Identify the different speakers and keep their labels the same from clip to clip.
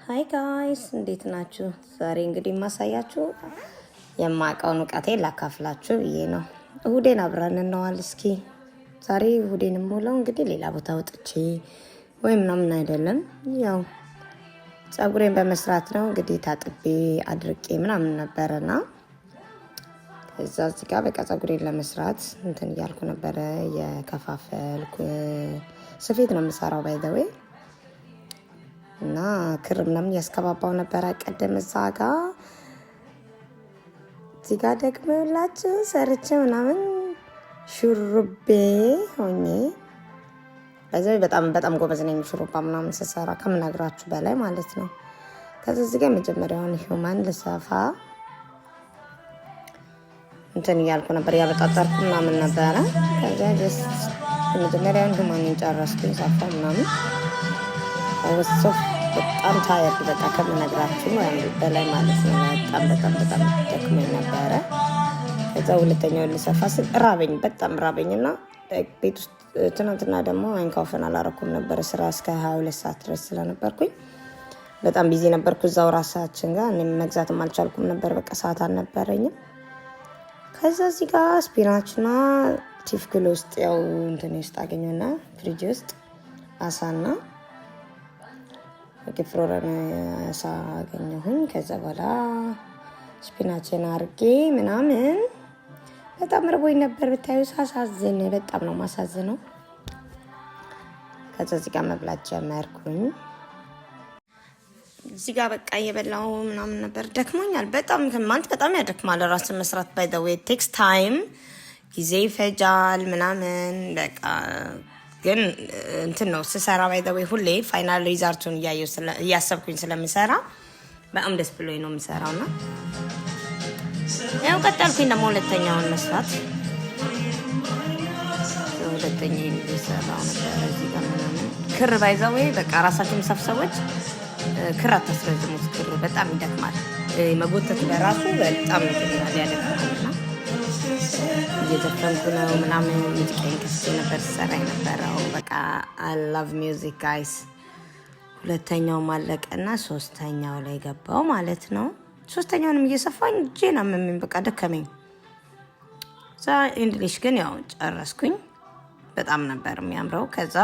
Speaker 1: ሃይ ጋይስ እንዴት ናችሁ? ዛሬ እንግዲህ ማሳያችሁ የማውቀውን እውቀቴን ላካፍላችሁ ብዬ ነው። እሁዴን አብረን እንዋል እስኪ። ዛሬ እሁዴን የምውለው እንግዲህ ሌላ ቦታ ወጥቼ ወይም ምናምን አይደለም፣ ያው ፀጉሬን በመስራት ነው። እንግዲህ ታጥቤ አድርቄ ምናምን ነበረና እዛ እዚህ ጋር በቃ ፀጉሬን ለመስራት እንትን እያልኩ ነበረ የከፋፈልኩ። ስፌት ነው የምሰራው ባይ ዘ ዌይ እና ክር ምናምን ያስከባባው ነበር ቀደም እዛ ጋር። እዚህ ጋር ደግሞላችሁ ሰርቼ ምናምን ሹሩቤ ሆኜ በዚህ በጣም ጎበዝ ነኝ ሹሩባ ምናምን ስሰራ ከምነግራችሁ በላይ ማለት ነው። ከዛ እዚህ ጋር መጀመሪያውን ሂውማን ልሰፋ እንትን እያልኩ ነበር ያበጣጠርኩ ምናምን ነበረ። ከዛ ጀስት መጀመሪያውን ሂውማን ጨረስኩኝ ሰፋ ምናምን ወሶ በጣም ታየር በቃ ከምነግራችሁ በላይ ማለት ነው። በጣም ደክሞኝ ነበረ። ከዛ ሁለተኛውን ልሰፋ ስል በጣም ራበኝና ቤት ውስጥ ትናንትና ደግሞ አይንካውፈን አላረኩም ነበር ስራ እስከ 22 ሰዓት ድረስ ስለነበርኩኝ በጣም ቢዚ ነበርኩ እዛው ራሳችን ጋር። እኔም መግዛትም አልቻልኩም ነበር፣ በቃ ሰዓት አልነበረኝም። ከዛ እዚህ ጋር ስፒናችና ቲፍክል ውስጥ ያው እንትን ውስጥ አገኘና ፍሪጅ ውስጥ አሳና ግፍሮረን አሳ አገኘሁኝ። ከዛ በኋላ ስፒናችን አርጌ ምናምን በጣም ርቦኝ ነበር ብታዩ፣ ሳሳዝን በጣም ነው ማሳዝነው። ከዛ እዚህ ጋር መብላት ጀመርኩኝ። እዚህ ጋር በቃ እየበላሁ ምናምን ነበር። ደክሞኛል በጣም ያደክማል ራስን መስራት። ባይ ዘ ዌይ ቴክስ ታይም፣ ጊዜ ይፈጃል ምናምን በቃ ግን እንትን ነው ስሰራ ባይ ዘ ዌይ ሁሌ ፋይናል ሪዛልቱን እያሰብኩኝ ስለምሰራ በጣም ደስ ብሎኝ ነው የምሰራውና ያው ቀጠልኩኝ ደግሞ ሁለተኛውን መስራት። ሁለተኛውን እየሰራው ነበር። እዚህ ጋር ምናምን ክር ባይ ዘ ዌይ በቃ ራሳችን ሰብሰቦች ክር አታስረዝሙት፣ ክር በጣም ይደክማል። መጎተት በራሱ በጣም ይደክማል ያደክማልና እየዘፈንኩ ነው ምናምን ሙዚቃን ከፍቼ ነበር ሰራ የነበረው። በቃ አይ ላቭ ሚውዚክ ጋይስ። ሁለተኛው ማለቀና ሶስተኛው ላይ ገባው ማለት ነው። ሶስተኛውንም እየሰፋኝ እጄን አመመኝ፣ በቃ ደከመኝ። እዛ እንግሊሽ ግን ያው ጨረስኩኝ። በጣም ነበር የሚያምረው። ከዛ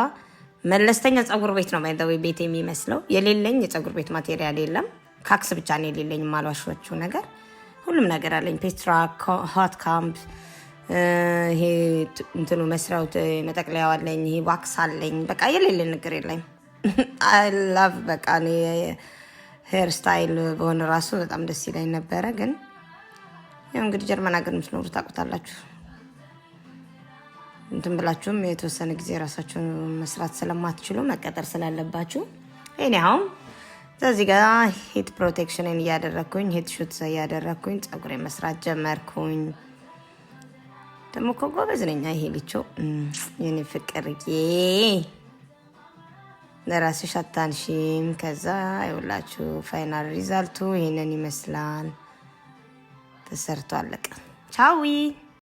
Speaker 1: መለስተኛ ፀጉር ቤት ነው ባይዘው ቤት የሚመስለው። የሌለኝ የፀጉር ቤት ማቴሪያል የለም፣ ካክስ ብቻ ነው የሌለኝ። ማልዋሾቹ ነገር ሁሉም ነገር አለኝ። ፔትራ ሆት ካምፕ ይሄ እንትኑ መስራው መጠቅለያው አለኝ። ይሄ ዋክስ አለኝ። በቃ የሌለ ነገር የለኝ። አይ ላቭ በቃ እኔ ሄር ስታይል በሆነ ራሱ በጣም ደስ ይለኝ ነበረ። ግን ያው እንግዲህ ጀርመን ሀገር የምትኖሩ ታውቁታላችሁ። እንትን ብላችሁም የተወሰነ ጊዜ ራሳችሁን መስራት ስለማትችሉ መቀጠር ስላለባችሁ እኔም እዚህ ጋር ሂት ፕሮቴክሽንን እያደረኩኝ ሂት ሹት እያደረኩኝ ፀጉሬ መስራት ጀመርኩኝ። ደግሞ እኮ ጎበዝ ነኝ። ይሄ ልቾ የኔ ፍቅርዬ ለራስሽ አታንሺም። ከዛ ይኸውላችሁ ፋይናል ሪዛልቱ ይሄንን ይመስላል። ተሰርቶ አለቀ። ቻዊ